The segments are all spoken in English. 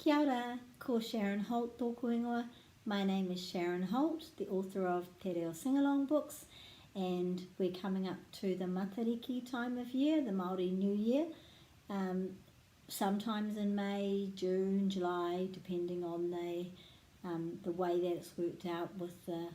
Kia ora, ko Sharon Holt tōku ingoa. My name is Sharon Holt, the author of Te Reo Singalong books, and we're coming up to the Matariki time of year, the Māori New Year, sometimes in May, June, July, depending on the way that it's worked out with the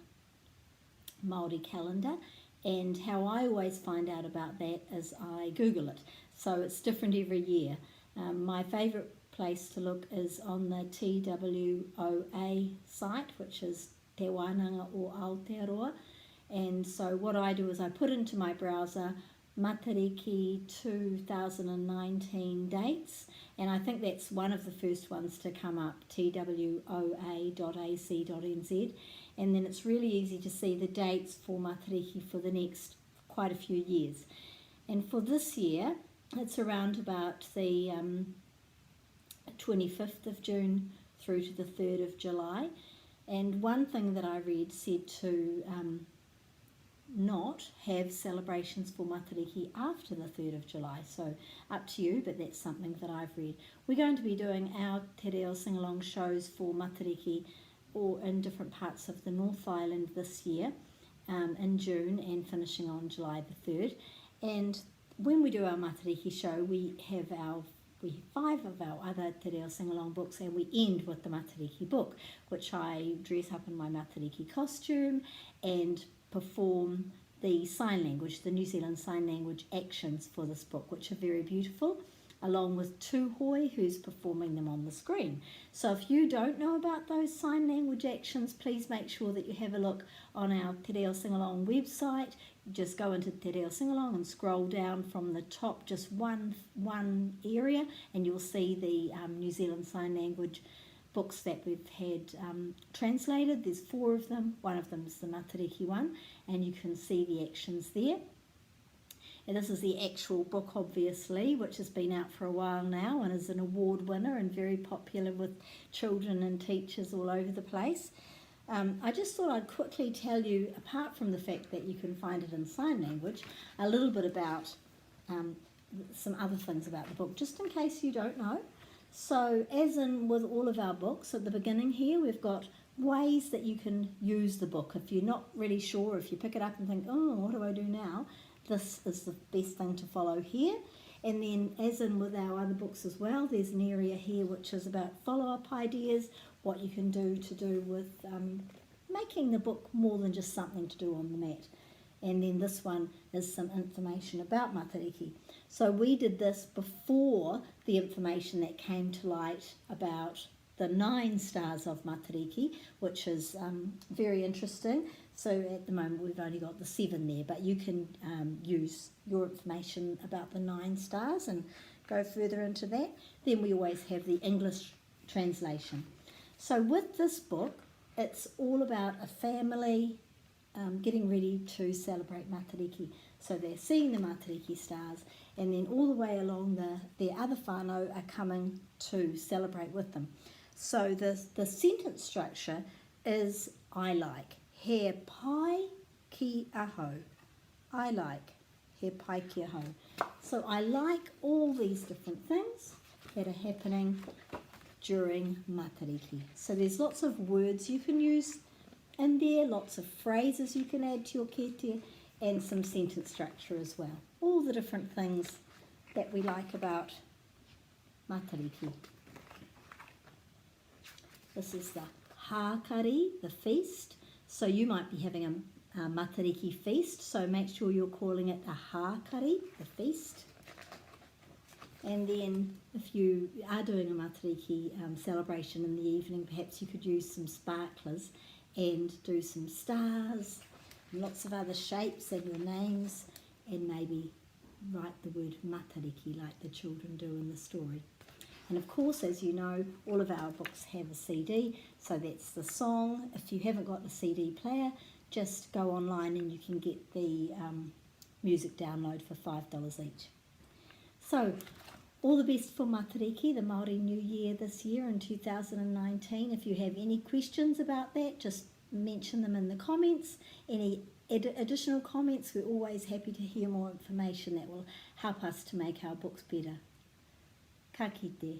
Māori calendar. And how I always find out about that is I Google it, so it's different every year. My favourite place to look is on the TWOA site, which is Te Wānanga o Aotearoa. And so what I do is I put into my browser Matariki 2019 dates, and I think that's one of the first ones to come up, twoa.ac.nz, and then it's really easy to see the dates for Matariki for the next quite a few years. And for this year, it's around about the 25th of June through to the 3rd of July. And one thing that I read said to not have celebrations for Matariki after the 3rd of July. So up to you, but that's something that I've read. We're going to be doing our Te Reo Singalong shows for Matariki or in different parts of the North Island this year in June and finishing on July the 3rd. And when we do our Matariki show, we have 5 of our other Te Reo Singalong books, and we end with the Matariki book, which I dress up in my Matariki costume and perform the sign language, the New Zealand Sign Language actions for this book, which are very beautiful, along with Tūhoi, who's performing them on the screen. So if you don't know about those sign language actions, please make sure that you have a look on our Te Reo Singalong website. Just go into Te Reo Singalong and scroll down from the top just one area, and you'll see the New Zealand Sign Language books that we've had translated. There's 4 of them. One of them is the Matariki one, and you can see the actions there. And this is the actual book, obviously, which has been out for a while now and is an award winner and very popular with children and teachers all over the place. I just thought I'd quickly tell you, apart from the fact that you can find it in sign language, a little bit about some other things about the book, just in case you don't know. So, as in with all of our books, at the beginning here, we've got ways that you can use the book. If you're not really sure, if you pick it up and think, oh, what do I do now? This is the best thing to follow here. And then, as in with our other books as well, there's an area here which is about follow-up ideas, what you can do with making the book more than just something to do on the mat. And then this one is some information about Matariki. So we did this before the information that came to light about the 9 stars of Matariki, which is very interesting. So at the moment we've only got the 7 there, but you can use your information about the 9 stars and go further into that. Then we always have the English translation. So with this book, it's all about a family getting ready to celebrate Matariki. So they're seeing the Matariki stars, and then all the way along their other whānau are coming to celebrate with them. So the sentence structure is I like. He pai ki aho. I like. He pai ki aho. So I like all these different things that are happening during Matariki. So there's lots of words you can use in there, lots of phrases you can add to your kete, and some sentence structure as well. All the different things that we like about Matariki. This is the hākari, the feast. So you might be having a Matariki feast, so make sure you're calling it a hākari, the feast. And then if you are doing a Matariki celebration in the evening, perhaps you could use some sparklers and do some stars, and lots of other shapes and your names, and maybe write the word Matariki like the children do in the story. And of course, as you know, all of our books have a CD, so that's the song. If you haven't got the CD player, just go online and you can get the music download for $5 each. So, all the best for Matariki, the Māori New Year this year in 2019. If you have any questions about that, just mention them in the comments. Any additional comments, we're always happy to hear more information that will help us to make our books better. Ka kite.